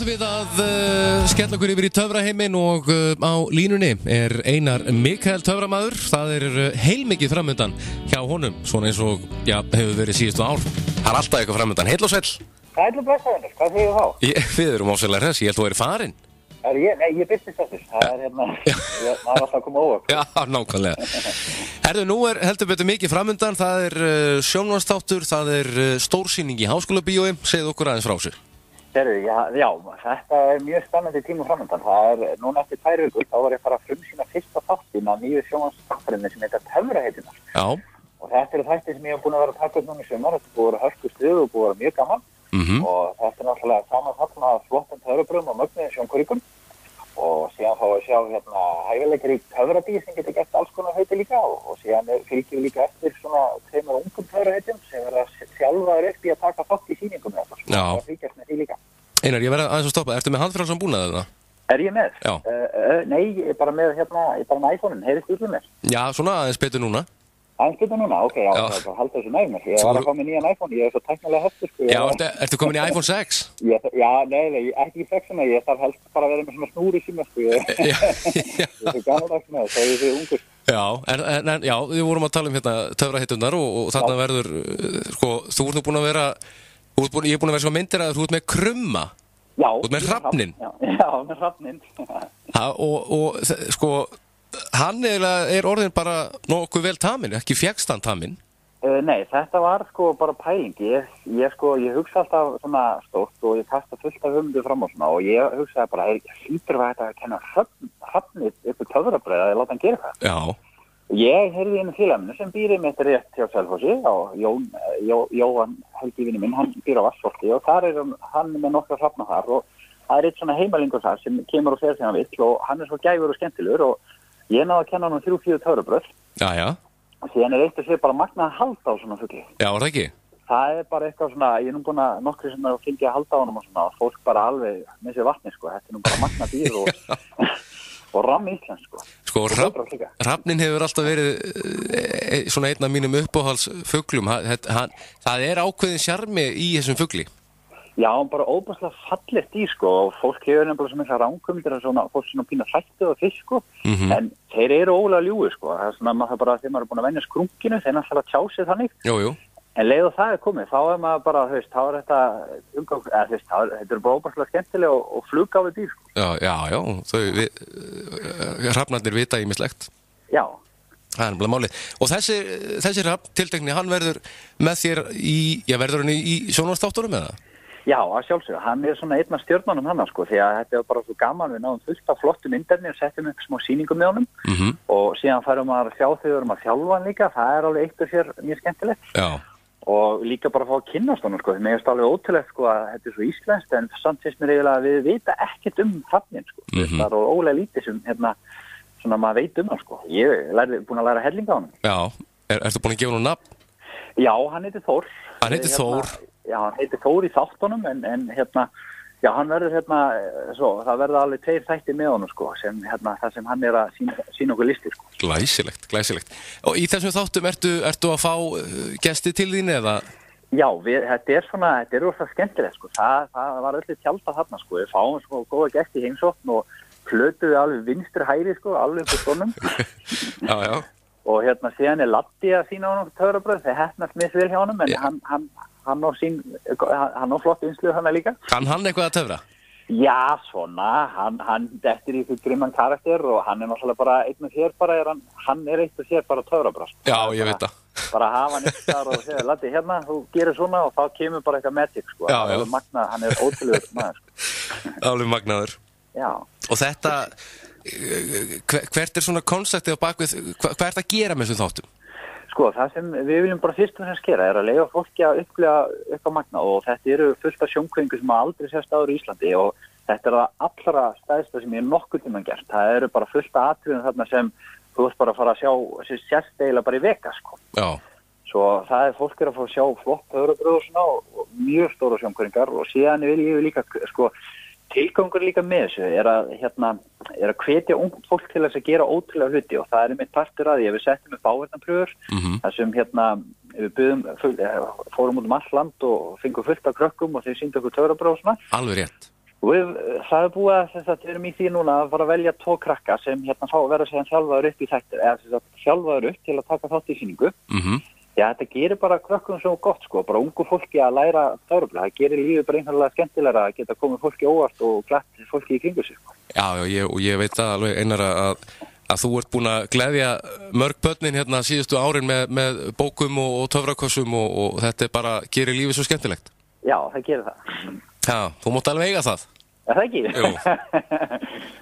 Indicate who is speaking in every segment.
Speaker 1: ætlum við að skella okkur yfir í töfraheiminn og á línunni Einar Mikael töframaður. Það heilmikið framöndan hjá honum, svona eins og hefur verið síðustu ár. Það alltaf eitthvað framöndan. Heill og sæll.
Speaker 2: Heill og blessaður, hvað segir þú þá?
Speaker 1: Við erum ásæðlega hress, ég held þú verið farinn.
Speaker 2: Nei, ég byrstist þessir. Maður alltaf að koma over.
Speaker 1: Já, nákvæmlega. Herðu, nú heldur betur mikið framöndan. Það sjónvarpsþáttur, það stórsýning í Háskólabíói. Segðu okkur aðeins frá sér.
Speaker 2: Já, þetta mjög spennandi tíma framöndan. Það núna eftir 2 vikur, þá var ég að fara að frumsýna fyrsta þáttin af nýju sjónvarpsþáttarins sem heitir Töfraheitjurnar. Já. Og þetta þættir sem ég hef búin að vera að taka upp núna í sumar. Þetta búið að vera hörku stuð og búið að vera mjög gaman. Og þetta náttúrulega saman þarna flottum töfrabröðum og mögnuðum sjónkuríkum. Og síðan fá að sjá hæfileikar í töfradýr sem getur gert alls konar heiti líka og síðan fylgjum við líka eftir svona 2 ungum töfraheitjum sem verða sjálfaður upp í að taka þátt í sýningum með þetta. Já. Og fylgjast með því líka.
Speaker 1: Einar, ég verð aðeins að stoppa. Ertu með handfrjálsan búnað eða?
Speaker 2: Ég með? Já. Nei, ég er bara með iPhone-in. Heyrist þú með? Já,
Speaker 1: svona aðeins betur núna.
Speaker 2: Aðeins betur núna? Ok, já. Það er bara að halda þessu nær mér. Ég var að fá með nýjan iPhone. Ég er svo tæknilega heftur, sko.
Speaker 1: Já, ertu komin í iPhone 6?
Speaker 2: Já, nei, ekki í 6-una. Ég þarf helst bara að vera með svona snúri síma, sko. Ég er svo gamandags með það. Það er því ungur.
Speaker 1: Já, við vorum að tala um töfraheitjurnar og þarna verður, sko, þú ert nú búin að vera, ég er búin að vera svo myndir að þú ert með krumma.
Speaker 2: Já.
Speaker 1: Þú ert með hrafninn.
Speaker 2: Já, með hrafninn.
Speaker 1: Og sko, hann orðin bara nokkuð vel taminn, ekki fékkst hann taminn?
Speaker 2: Nei, þetta var sko bara pæling. Ég hugsa alltaf svona stórt og ég kasta fullt af hugmyndu fram á svona og ég hugsaði bara, hlýtur var þetta að kenna hrafnið upp töfrabrauð að ég láta hann gera það. Já. Ég heyrði einu félagaminu sem býr mitt rétt hjá Selfossi og Jóhann Helgi vinur minn, hann býr á Vatnsholti og þar hann með nokkra hrafna þar og það eitt svona heimalingur þar sem kemur og fer þegar hann vill og hann svo gæfur og skemmtilegur og ég náði að kenna hann 3-4 töfrabrauð. Já. Og síðan eitt og sér bara magnað að halda á svona fugli. Já, var það ekki? Það bara eitthvað svona, ég nú búin að nokkri sem að fylgja að halda á honum og svona og fólk bara alveg með sér vatni, sko. Þetta nú bara magnað dýr og ramm íslensk, sko. Sko,
Speaker 1: hrafnin hefur alltaf verið svona einn af mínum uppáhaldsfuglum. Það ákveðin sjarmi í þessum fugli.
Speaker 2: Já, bara óbærslega fallegt dýr, sko, og fólk hefur nefnilega sem þessar ránkumdir að svona, fólk svona pína hrættu og fisk, sko, en þeir eru ólega ljúi, sko, það svona, maður bara, þegar maður er búin að venja skrunkinu, þeir náttúrulega að tjá sig þannig,
Speaker 1: Jú.
Speaker 2: En leið og það komið, þá maður bara, þá þetta umgang, þetta bara óbærslega skemmtilega og fluggáfi dýr, sko. Já, hrafnarnir vita ýmislegt. Já. Það
Speaker 1: nefnilega málið. Og þessi hrafn tiltekni, hann verður með þér verður hann í sjónvarpsþáttunum eða?
Speaker 2: Já, að sjálfsögðu. Hann svona einn af stjórnunum hann, sko, því að þetta bara svo gaman. Við náðum fullt af flottum myndefni og settum upp smá sýningum með honum. Og síðan færum maður að sjá þau og að þjálfa hann líka. Það alveg eitt og sér mjög skemmtilegt. Já. Og líka bara að fá að kynnast honum, sko. Mér finnst alveg ótrúlegt, sko, að þetta svo íslenskt, en samt finnst mér eiginlega að við vita ekkert hrafninn, sko. Það ólega lítið sem, svona maður veit hann, sko. Ég búin að læra helling á honum. Já. Ertu búin að gefa honum nafn? Já, hann heitir Þór. Hann heitir Þór? Já, hann heitir Þór í þáttunum en hann verður svo, það verður alveg 2 þættir með honum, sko, sem það sem hann er að sína okkur listir, sko. Glæsilegt. Og í þessum þáttum ertu að fá gesti til þín eða? Já, þetta er rosa skemmtilegt, sko. Það var öllu tjálta þarna, sko. Við fáum svo góða gesti í heimsókn og plötuðu alveg vinstri hægri, sko, alveg upp á stónum. Já. Og síðan er Latti að sína honum töfrabrauð, þeir heppnast misvel hjá honum, en hann á flott einslu hann líka. Kann hann eitthvað að töfra? Já, svona, hann dettur í fyrir grimman karakter og hann er náttúrulega bara einn og sér bara, hann er eitt og sér bara töfrabrauð. Já, ég veit það. Bara hafa hann eitthvað og segja, Latti, þú gerir svona og þá kemur bara eitthvað magic, sko. Já. Magnað, hann er ótrúlegur maður, sko. Alveg magnaður. Já. Og þetta, hvert svona konseptið á bakvið, hvað er það að gera með þessum þáttum? Sko, það sem við viljum bara fyrst og fremst gera að leyfa fólki að upplifa eitthvað magnað og þetta eru fullt af sjónkvæðingu sem aldrei sést áður í Íslandi og þetta er það allra stæðsta sem ég nokkuð tímann gert. Það eru bara fullt af atriðum þarna sem þú ert bara að fara að sjá sérst eiginlega bara í Vegas, sko. Já. Svo það fólk að fá að sjá flott töfrabrauð og svona og mjög stóra sjónkvæðingar og síðan vil ég líka, sko, tilgangur líka með þessu er að hvetja ungt fólk til þess að gera ótrúlega hluti og það er einmitt partur að því að við settum upp áheyrnarprufur þar sem við fórum út allt land og fengum fullt af krökkum og þeir sýndu okkur töfrabrauð og svona. Alveg rétt. Það búið að við erum í því núna að fara að velja 2 krakka sem verða síðan þjálfaður upp í þættir, eða þjálfaður upp til að taka þátt í sýningu. Já, þetta gerir bara krökkum svo gott, sko, bara ungu fólki að læra töfrablað. Það gerir lífið bara einhverlega skemmtilegra að geta komið fólki óvart og glatt fólki í kringu sig.
Speaker 1: Já, ég veit það alveg Einar að þú ert búin að gleðja mörg börnin hérna síðustu árin með bókum og töfrakossum og þetta bara gerir lífið svo skemmtilegt.
Speaker 2: Já, það gerir það.
Speaker 1: Já, þú mátt alveg eiga það.
Speaker 2: Er það ekki?
Speaker 1: Jú.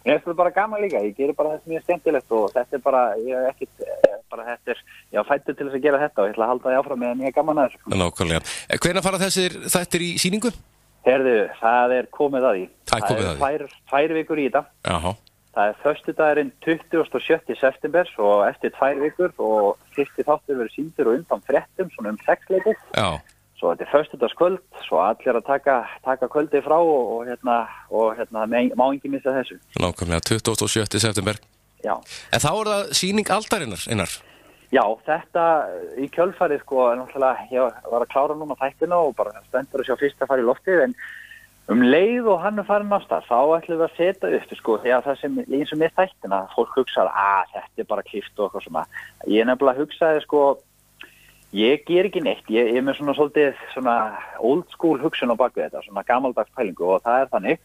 Speaker 2: Ég finnst það bara gaman líka, ég gerir bara þetta mjög skemmtilegt og þetta bara, ég er fættur til þess að gera þetta og ég ætla að halda því áfram með mjög gaman að þessu.
Speaker 1: Nákvæmlega. Hvenær fara þessir þættir í sýningu?
Speaker 2: Heyrðu, það er komið að því.
Speaker 1: Það
Speaker 2: er 2 vikur í þetta.
Speaker 1: Jáhá.
Speaker 2: Það er föstudagurinn 27. september og eftir 2 vikur og fyrsti þáttur verður sýndur og undan fréttum, svona 6-leiti.
Speaker 1: Já.
Speaker 2: Svo þetta er föstudagskvöld, svo allir að taka kvöldið frá og má enginn missa þessu.
Speaker 1: Nákvæmlega, 27. september.
Speaker 2: Já.
Speaker 1: En þá er það sýning aldarinnar, Einar?
Speaker 2: Já, þetta í kjölfarið, sko, náttúrulega, ég var að klára núna þættina og bara spenntur að sjá fyrst að fara í loftið, en leið og hann farin af stað, þá ætlum við að setja upp, sko, því að það sem, eins og með þættina, fólk hugsaði, þetta er bara klift og eitthvað svona. Ég nefnilega hugsaði, sko, ég ger ekki neitt, ég er með svona svolítið svona old school hugsun á bakvið þetta, svona gamaldags pælingu og það er þannig,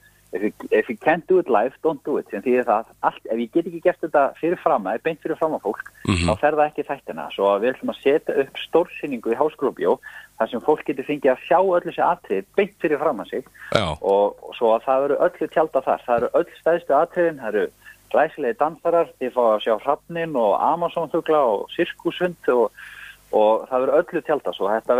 Speaker 2: if you can't do it live, don't do it, sem því það allt, ef ég get ekki gert þetta beint fyrir fram að fólk, þá fer það ekki þættina, svo við ætlum að setja upp stórsýningu í Háskólabíó, þar sem fólk getur fengið að sjá öll þessi atriði beint fyrir fram að sig og svo að það eru öllu tjálta þar, það eru öll stæðstu atriðin, það eru glæsilegi dansarar, þið fá að sjá hrafnin og Amazonfugla og sirkushund og það verður öllu tjálta svo þetta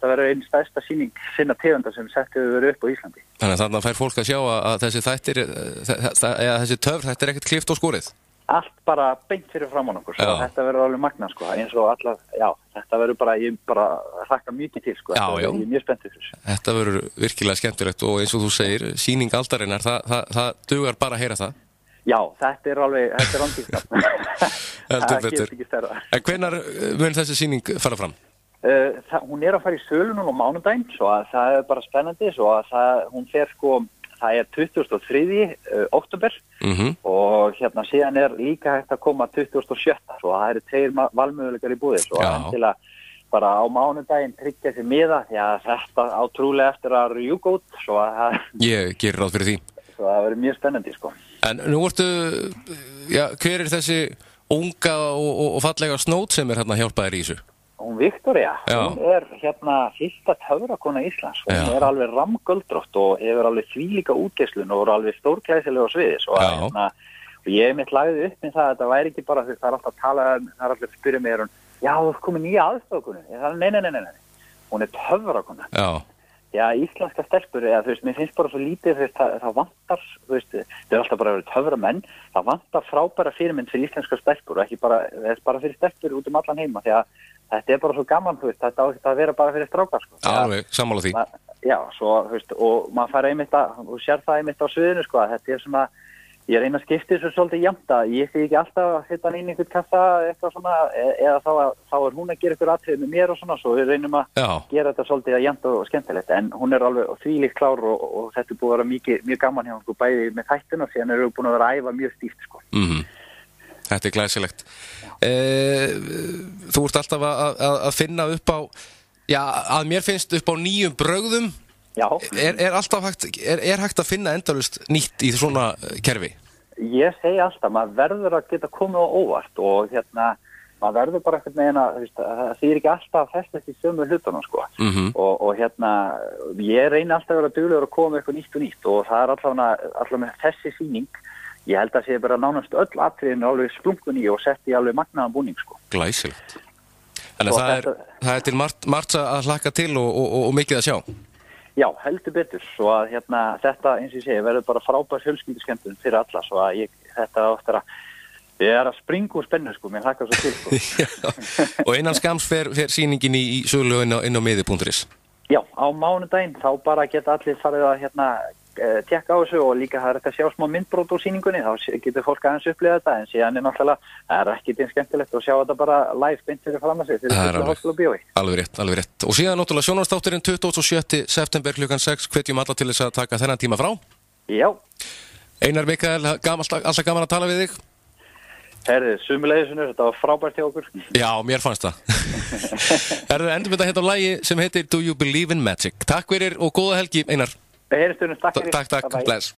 Speaker 2: verður einn stærsta sýning sinna tegunda sem sett hefur verið upp á Íslandi.
Speaker 1: Þannig að þarna fær fólk að sjá að þessi þættir eða þessi töfr, þetta er ekkert klift og skorið?
Speaker 2: Allt bara beint fyrir framan okkur, svo þetta verður alveg magnað, sko, eins og allar, já, þetta verður bara, ég bara hlakka mikið til, sko, ég er mjög spenntið fyrir þessu. Þetta verður virkilega skemmtilegt og eins og þú segir, sýning aldarinnar, það dugar bara að heyra það. Já, þetta er andískap.
Speaker 1: Það getur ekki stærra. En hvenær mun þessi sýning fara fram?
Speaker 2: Hún er að fara í sölu núna á mánudaginn, svo að það er bara spennandi, svo að hún fer, sko, það er 23. október og síðan er líka hægt að koma 27. Svo það eru 2 valmöguleikar í búði, svo að til að bara á mánudaginn tryggja sér miða, því að þetta átrúlega eftir að rjúka út, svo að
Speaker 1: ég gerir ráð fyrir því.
Speaker 2: Svo það verður mjög spennandi, sko. En
Speaker 1: nú hver er þessi unga og fallega snót sem er hjálpaðir í þessu?
Speaker 2: Hún Viktoría, hún er fyrsta töfrakona Íslands. Hún er alveg rammgöldrótt og hefur alveg þvílíka útgeislun og er alveg stórglæsilega á sviðis. Og ég mitt lagði upp með það að þetta væri ekki bara því það er alltaf að tala, það er alltaf að spyrja mér já, þú ert komið nýja aðstofakonu. Nei. Hún er töfrakona. Já. Já, íslenska stelpur, mér finnst bara svo lítið, það vantar, það er alltaf bara verið töframenn, það vantar frábæra fyrirmynd fyrir íslenska stelpur og ekki bara fyrir stelpur út allan heima, því að þetta er bara svo gaman, þetta á ekki að vera bara fyrir strákar, sko.
Speaker 1: Alveg, sammála því.
Speaker 2: Já, svo, og maður fær einmitt þú sér það einmitt á sviðinu, sko, að þetta er svona, ég reyna að skipta þessu svolítið jafnt að ég því ekki alltaf að setja hann inn í einhvern kassa eitthvað svona, eða þá er hún að gera ykkur atriði með mér og svona, svo við reynum að gera þetta svolítið jafnt og skemmtilegt, en hún er alveg þvílíkt klár og þetta er búið að vera mjög gaman hjá hún, sko, bæði með þættina og síðan erum við búin að vera að æfa mjög stíft, sko.
Speaker 1: Þetta er glæsilegt. Þú ert alltaf að finna upp á, að mér finnst upp á nýjum brögðum.
Speaker 2: Já.
Speaker 1: Er hægt að finna endalaust nýtt í svona kerfi?
Speaker 2: Ég segi alltaf, maður verður að geta komið á óvart og maður verður bara eitthvað með það þýðir ekki alltaf að festast í sömu hlutunum, sko. Og ég reyni alltaf að vera duglegur að koma með eitthvað nýtt og það er allavega með þessi sýning, ég held að sé bara nánast öll atriðinu alveg splungun í og sett í alveg magnaðan búning, sko.
Speaker 1: Glæsilegt. Þannig að það er til margt að hlakka til og mikið að sjá.
Speaker 2: Já, heldur betur, svo að þetta, eins og ég segi, verður bara frábær fjölskylduskemmtun fyrir alla, svo að þetta oftar ég er að springa úr spennu, sko, mér hlakkar svo til, sko.
Speaker 1: Og innan skams fer sýningin í sölu inn á miði.is?
Speaker 2: Já, á mánudaginn, þá bara geta allir farið að tekka á þessu og líka það er þetta að sjá smá myndbrot úr sýningunni, þá getur fólk aðeins upplifa þetta, en síðan náttúrulega, það er ekki eins skemmtilegt að sjá þetta bara live beint fyrir fram að sig fyrir Háskólabíói. Alveg
Speaker 1: rétt. Og síðan náttúrulega sjónvarpsþátturinn 27. september klukkan 6, hvetjum alla til þess að taka þennan tíma frá.
Speaker 2: Já.
Speaker 1: Einar Mikael, alltaf gaman að tala við þig.
Speaker 2: Herðu, sumuleiðisunur, þetta var frábært hjá okkur.
Speaker 1: Já, mér fannst það. Herðu, endum þetta hérna á lagi sem heitir Do You Believe in Magic. Takk fyrir og góða helgi, Einar.
Speaker 2: Heyrjumst, takk fyrir.
Speaker 1: Takk, bless.